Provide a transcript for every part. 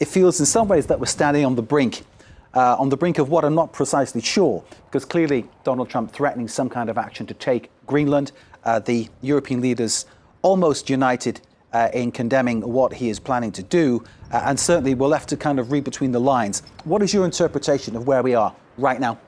it feels in some ways that we're standing on the brink of what I'm not precisely sure, because clearly Donald Trump threatening some kind of action to take Greenland, the European leaders almost united in condemning what he is planning to do, and certainly we're left to kind of read between the lines. What is your interpretation of where we are right now?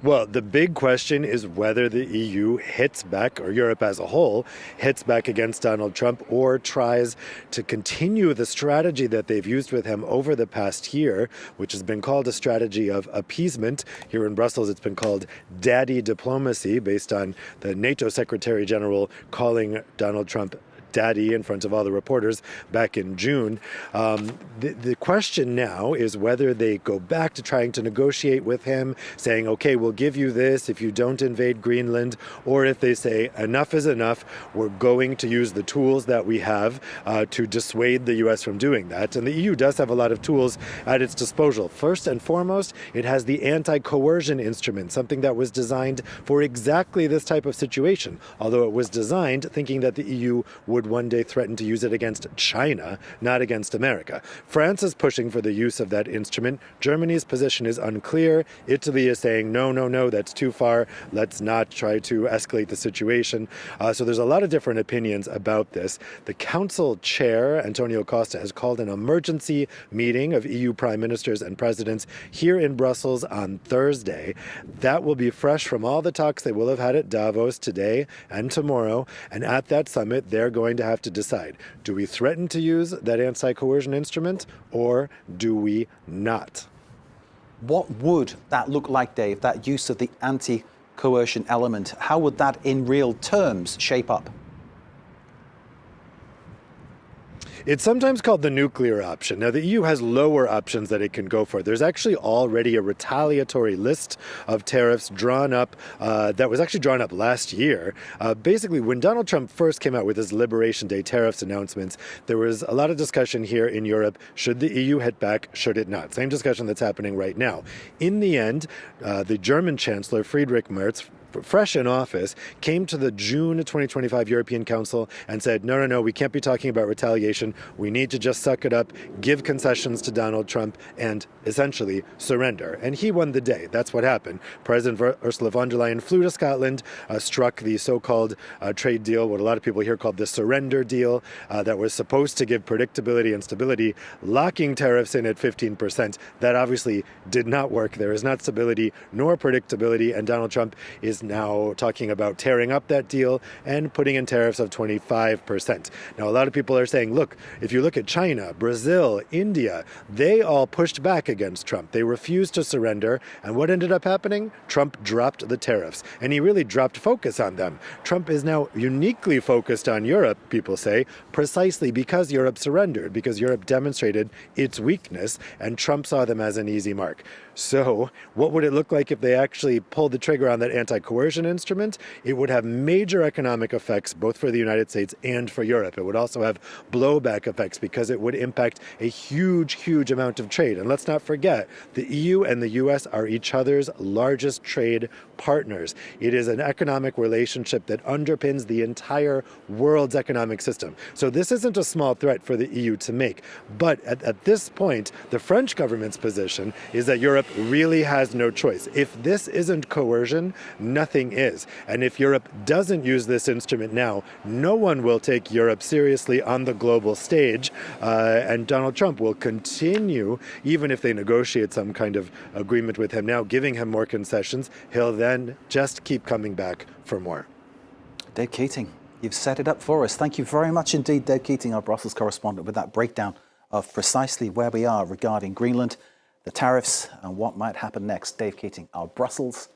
Well, the big question is whether the EU hits back, or Europe as a whole hits back against Donald Trump, or tries to continue the strategy that they've used with him over the past year, which has been called a strategy of appeasement. Here in Brussels, it's been called daddy diplomacy, based on the NATO Secretary General calling Donald Trump daddy in front of all the reporters back in June. The question now is whether they go back to trying to negotiate with him, saying, okay, we'll give you this if you don't invade Greenland, or if they say enough is enough, we're going to use the tools that we have to dissuade the U.S. from doing that. And the EU does have a lot of tools at its disposal. First and foremost, it has the anti-coercion instrument, something that was designed for exactly this type of situation, although it was designed thinking that the EU would one day threaten to use it against China, not against America. France is pushing for the use of that instrument. Germany's position is unclear. Italy is saying, no, no, no, that's too far. Let's not try to escalate the situation. So there's a lot of different opinions about this. The Council chair, Antonio Costa, has called an emergency meeting of EU prime ministers and presidents here in Brussels on Thursday. That will be fresh from all the talks they will have had at Davos today and tomorrow. And at that summit, they're going to have to decide, do we threaten to use that anti-coercion instrument, or do we not? What would that look like, Dave, that use of the anti-coercion element? How would that in real terms shape up? It's sometimes called the nuclear option. Now, the EU has lower options that it can go for. There's actually already a retaliatory list of tariffs drawn up that was actually drawn up last year. Basically, when Donald Trump first came out with his Liberation Day tariffs announcements, there was a lot of discussion here in Europe. Should the EU hit back? Should it not? Same discussion that's happening right now. In the end, the German Chancellor, Friedrich Merz, fresh in office, came to the June 2025 European Council and said, no, no, no, we can't be talking about retaliation. We need to just suck it up, give concessions to Donald Trump, and essentially surrender. And he won the day. That's what happened. President Ursula von der Leyen flew to Scotland, struck the so-called trade deal, what a lot of people here called the surrender deal, that was supposed to give predictability and stability, locking tariffs in at 15%. That obviously did not work. There is not stability nor predictability, and Donald Trump is now talking about tearing up that deal and putting in tariffs of 25%. Now, a lot of people are saying, look, if you look at China, Brazil, India, they all pushed back against Trump. They refused to surrender. And what ended up happening? Trump dropped the tariffs, and he really dropped focus on them. Trump is now uniquely focused on Europe, people say, precisely because Europe surrendered, because Europe demonstrated its weakness, and Trump saw them as an easy mark. So what would it look like if they actually pulled the trigger on that anti-coercion instrument? It would have major economic effects, both for the United States and for Europe. It would also have blowback effects because it would impact a huge, huge amount of trade. And let's not forget, the EU and the US are each other's largest trade partners. It is an economic relationship that underpins the entire world's economic system. So this isn't a small threat for the EU to make. But at this point, the French government's position is that Europe really has no choice. If this isn't coercion, nothing is. And if Europe doesn't use this instrument now, no one will take Europe seriously on the global stage. And Donald Trump will continue, even if they negotiate some kind of agreement with him now, giving him more concessions, he'll then just keep coming back for more. Dave Keating, you've set it up for us. Thank you very much indeed, Dave Keating, our Brussels correspondent, with that breakdown of precisely where we are regarding Greenland, the tariffs, and what might happen next. Dave Keating, our Brussels